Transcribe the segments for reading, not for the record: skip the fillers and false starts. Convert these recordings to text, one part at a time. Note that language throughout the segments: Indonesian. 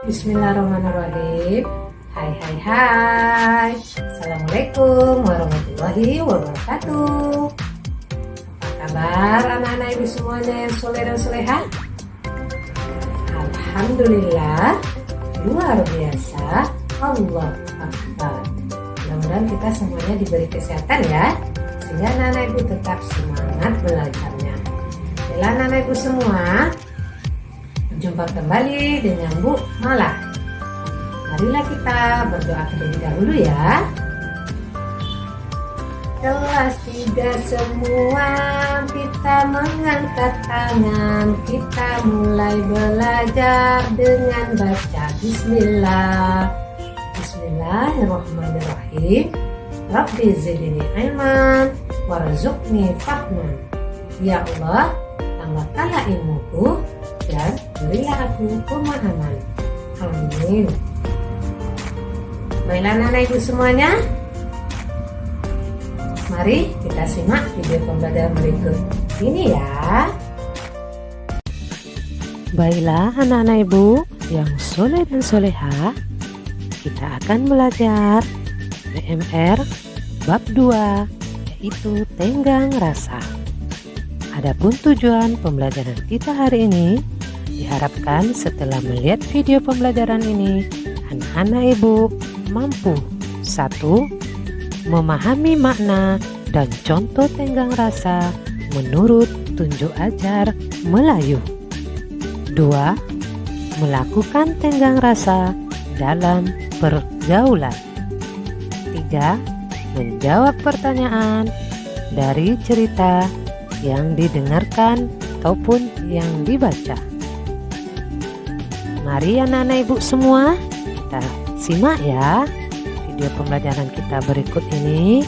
Bismillahirrahmanirrahim. Hai hai hai. Assalamualaikum warahmatullahi wabarakatuh. Apa kabar anak-anak ibu semuanya yang soleh dan solehah? Alhamdulillah, luar biasa. Allah Akbar. Mudah-mudahan kita semuanya diberi kesehatan ya, sehingga anak-anak ibu tetap semangat belajarnya. Baiklah anak-anak ibu semua, jumpa kembali dengan Bu Mala. Marilah kita berdoa terlebih dahulu ya. Kelas 3 semua, kita mengangkat tangan. Kita mulai belajar dengan baca Bismillah. Bismillahirrahmanirrahim. Rabbi zidni ilman warzuqni fahman. Ya Allah, tambahkanlah ilmuku dan berilah aku pemahaman. Amin. Baiklah anak-anak ibu semuanya, mari kita simak video pembelajaran berikut ini ya. Baiklah anak-anak ibu yang soleh dan solehah, kita akan belajar PMR bab 2, yaitu tenggang rasa. Adapun tujuan pembelajaran kita hari ini, diharapkan setelah melihat video pembelajaran ini, anak-anak ibu mampu 1. Memahami makna dan contoh tenggang rasa menurut tunjuk ajar Melayu. 2. Melakukan tenggang rasa dalam pergaulan. 3. Menjawab pertanyaan dari cerita yang didengarkan ataupun yang dibaca. Mari anak-anak ibu semua, kita simak ya video pembelajaran kita berikut ini.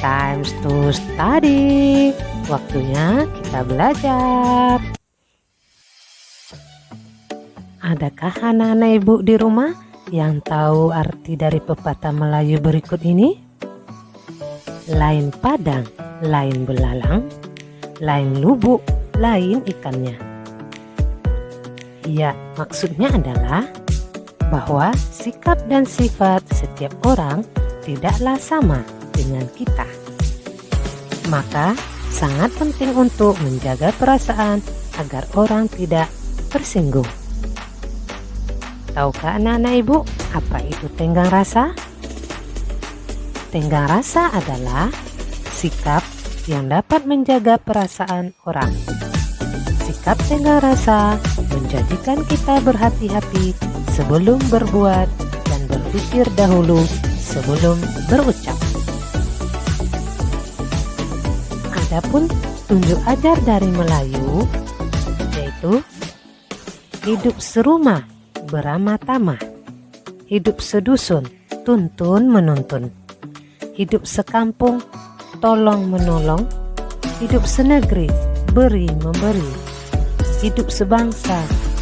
Times to study. Waktunya kita belajar. Adakah anak-anak ibu di rumah yang tahu arti dari pepatah Melayu berikut ini? Lain padang, lain belalang, lain lubuk, lain ikannya. Ya, maksudnya adalah bahwa sikap dan sifat setiap orang tidaklah sama dengan kita. Maka sangat penting untuk menjaga perasaan agar orang tidak tersinggung. Tahukah anak-anak ibu apa itu tenggang rasa? Tenggang rasa adalah sikap yang dapat menjaga perasaan orang. Sikap tenggang rasa menjadikan kita berhati-hati sebelum berbuat dan berpikir dahulu sebelum berucap. Adapun tunjuk ajar dari Melayu, yaitu hidup serumah beramah tamah, hidup sedusun tuntun menuntun, hidup sekampung tolong menolong, hidup senegeri beri memberi, hidup sebangsa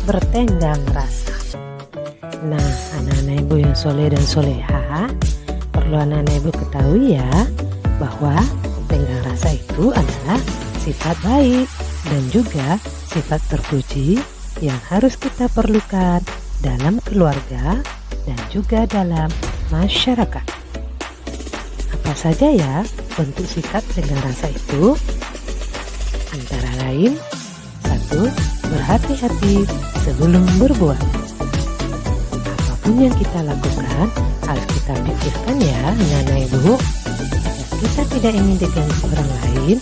bertenggang rasa. Nah, anak-anak ibu yang soleh dan solehah, perlu anak-anak ibu ketahui ya, bahwa tenggang rasa itu adalah sifat baik dan juga sifat terpuji yang harus kita perlukan dalam keluarga dan juga dalam masyarakat. Apa saja ya bentuk sikap tenggang rasa itu? Antara lain, 1. Berhati-hati sebelum berbuat. Apapun yang kita lakukan harus kita pikirkan ya anak-anak ibu. Jika kita tidak ingin diganggu orang lain,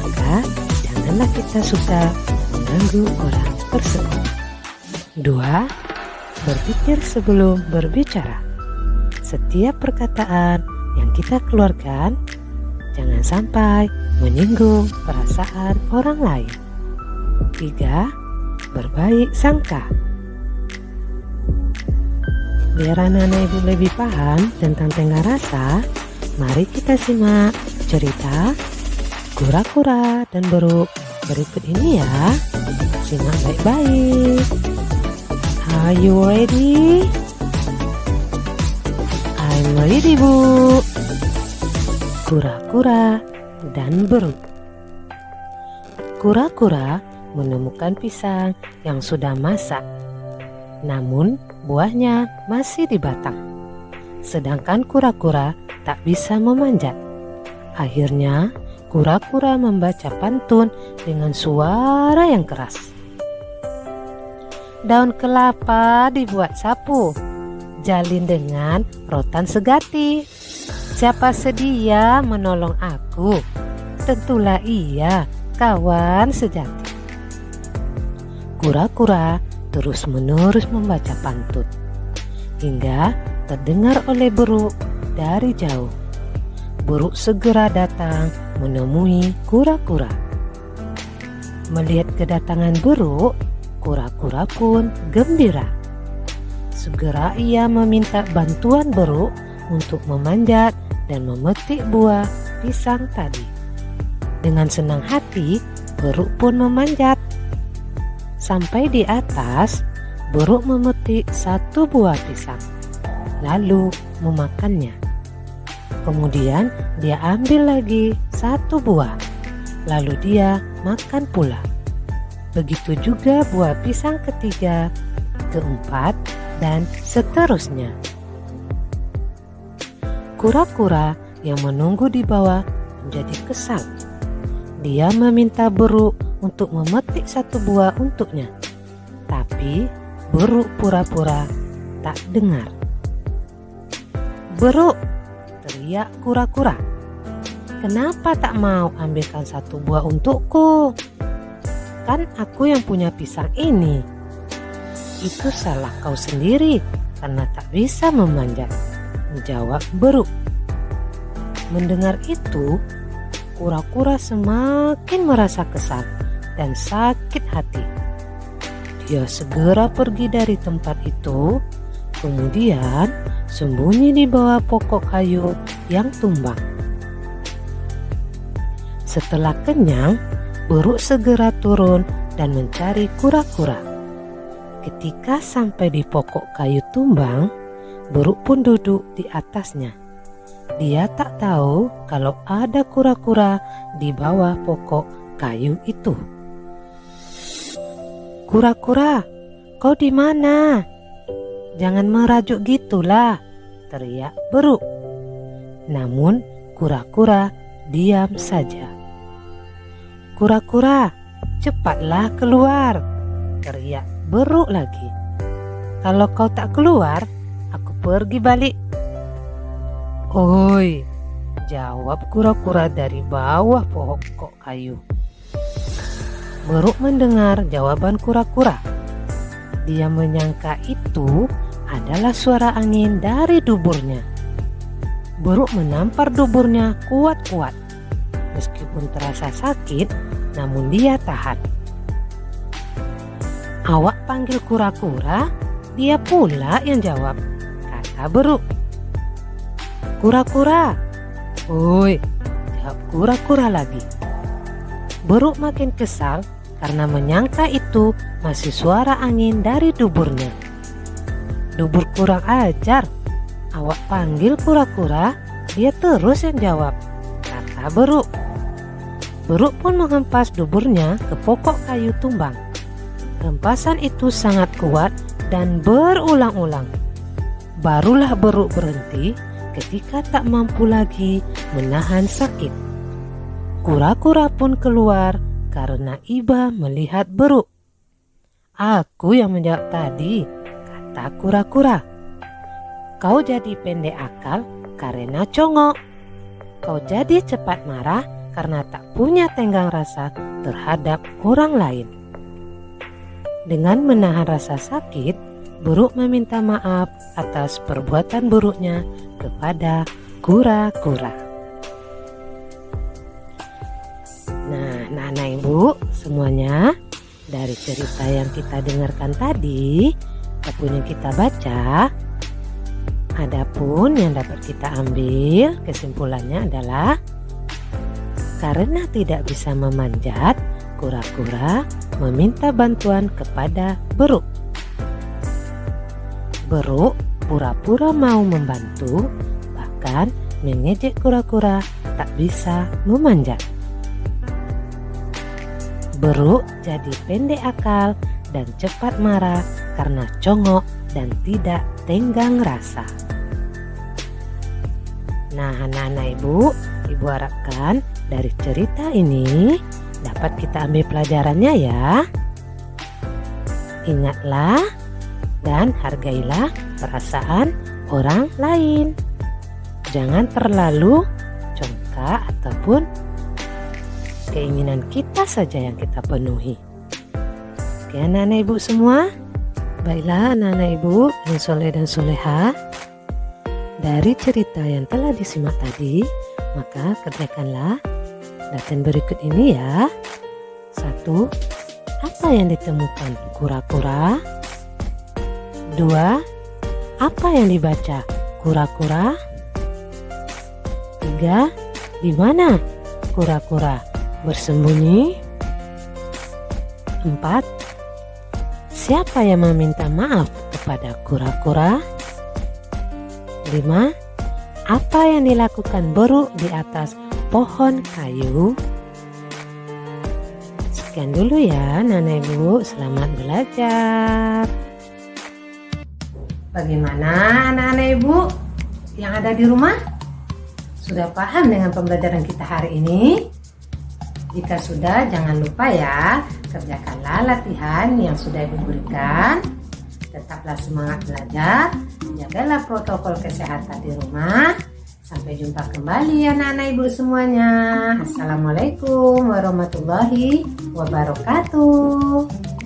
maka janganlah kita suka mengganggu orang tersebut. 2. Berpikir sebelum berbicara. Setiap perkataan yang kita keluarkan jangan sampai menyinggung perasaan orang lain. 3. Berbaik sangka. Biar anak-anak ibu lebih paham tentang tenggang rasa, mari kita simak cerita kura-kura dan beruk berikut ini ya. Simak baik-baik. Are you ready? I'm ready, Bu. Kura-kura dan beruk. Kura-kura menemukan pisang yang sudah masak. Namun buahnya masih di batang. Sedangkan kura-kura tak bisa memanjat. Akhirnya kura-kura membaca pantun dengan suara yang keras. Daun kelapa dibuat sapu, jalin dengan rotan segati. Siapa sedia menolong aku? Tentulah ia kawan sejati. Kura-kura terus-menerus membaca pantun hingga terdengar oleh buruk dari jauh. Buruk segera datang menemui kura-kura. Melihat kedatangan buruk, kura-kura pun gembira. Segera ia meminta bantuan buruk untuk memanjat dan memetik buah pisang tadi. Dengan senang hati, buruk pun memanjat. Sampai di atas, buruk memetik satu buah pisang, lalu memakannya. Kemudian dia ambil lagi satu buah, lalu dia makan pula. Begitu juga buah pisang ketiga, keempat, dan seterusnya. Kura-kura yang menunggu di bawah menjadi kesal. Dia meminta buruk untuk memetik satu buah untuknya, tapi buruk pura-pura tak dengar. "Buruk!" teriak kura-kura. "Kenapa tak mau ambilkan satu buah untukku? Kan aku yang punya pisang ini." "Itu salah kau sendiri karena tak bisa memanjat," menjawab buruk. Mendengar itu, kura-kura semakin merasa kesal dan sakit hati. Dia segera pergi dari tempat itu, kemudian sembunyi di bawah pokok kayu yang tumbang. Setelah kenyang, buruk segera turun dan mencari kura-kura. Ketika sampai di pokok kayu tumbang, buruk pun duduk di atasnya. Dia tak tahu kalau ada kura-kura di bawah pokok kayu itu. "Kura-kura, kau di mana? Jangan merajuk gitulah," teriak buruk. Namun kura-kura diam saja. "Kura-kura, cepatlah keluar," teriak buruk lagi. "Kalau kau tak keluar, aku pergi balik." "Oi," jawab kura-kura dari bawah pokok kayu. Buruk mendengar jawaban kura-kura. Dia menyangka itu adalah suara angin dari duburnya. Buruk menampar duburnya kuat-kuat. Meskipun terasa sakit, namun dia tahan. "Awak panggil kura-kura, dia pula yang jawab," kata buruk. "Kura-kura." "Oi," jawab kura-kura lagi. Buruk makin kesal karena menyangka itu masih suara angin dari duburnya. "Dubur kurang ajar, awak panggil kura-kura, dia terus yang jawab," kata buruk. Buruk pun menghempas duburnya ke pokok kayu tumbang. Hempasan itu sangat kuat dan berulang-ulang. Barulah buruk berhenti ketika tak mampu lagi menahan sakit. Kura-kura pun keluar karena iba melihat buruk. "Aku yang menjawab tadi," kata kura-kura. "Kau jadi pendek akal karena congok. Kau jadi cepat marah karena tak punya tenggang rasa terhadap orang lain." Dengan menahan rasa sakit, buruk meminta maaf atas perbuatan buruknya kepada kura-kura. Nah, anak-anak ibu semuanya, dari cerita yang kita dengarkan tadi ataupun yang kita baca, adapun yang dapat kita ambil kesimpulannya adalah karena tidak bisa memanjat, kura-kura meminta bantuan kepada buruk. Buruk pura-pura mau membantu, bahkan mengejek kura-kura tak bisa memanjat. Buruk jadi pendek akal dan cepat marah karena congok dan tidak tenggang rasa. Nah, anak-anak ibu harapkan dari cerita ini dapat kita ambil pelajarannya ya. Ingatlah dan hargailah perasaan orang lain. Jangan terlalu congkak ataupun keinginan kita saja yang kita penuhi. Oke anak-anak ibu semua. Baiklah anak-anak ibu yang soleh dan soleha, dari cerita yang telah disimak tadi, maka kerjakanlah latihan berikut ini ya. 1. Apa yang ditemukan kura-kura? 2. Apa yang dibaca kura-kura? 3. Di mana kura-kura bersembunyi? 4. Siapa yang meminta maaf kepada kura-kura? 5. Apa yang dilakukan burung di atas pohon kayu? Sekian dulu ya anak-anak ibu, selamat belajar. Bagaimana anak-anak ibu yang ada di rumah? Sudah paham dengan pembelajaran kita hari ini? Jika sudah, jangan lupa ya, kerjakanlah latihan yang sudah ibu berikan. Tetaplah semangat belajar, jagalah protokol kesehatan di rumah. Sampai jumpa kembali anak-anak ibu semuanya. Assalamualaikum warahmatullahi wabarakatuh.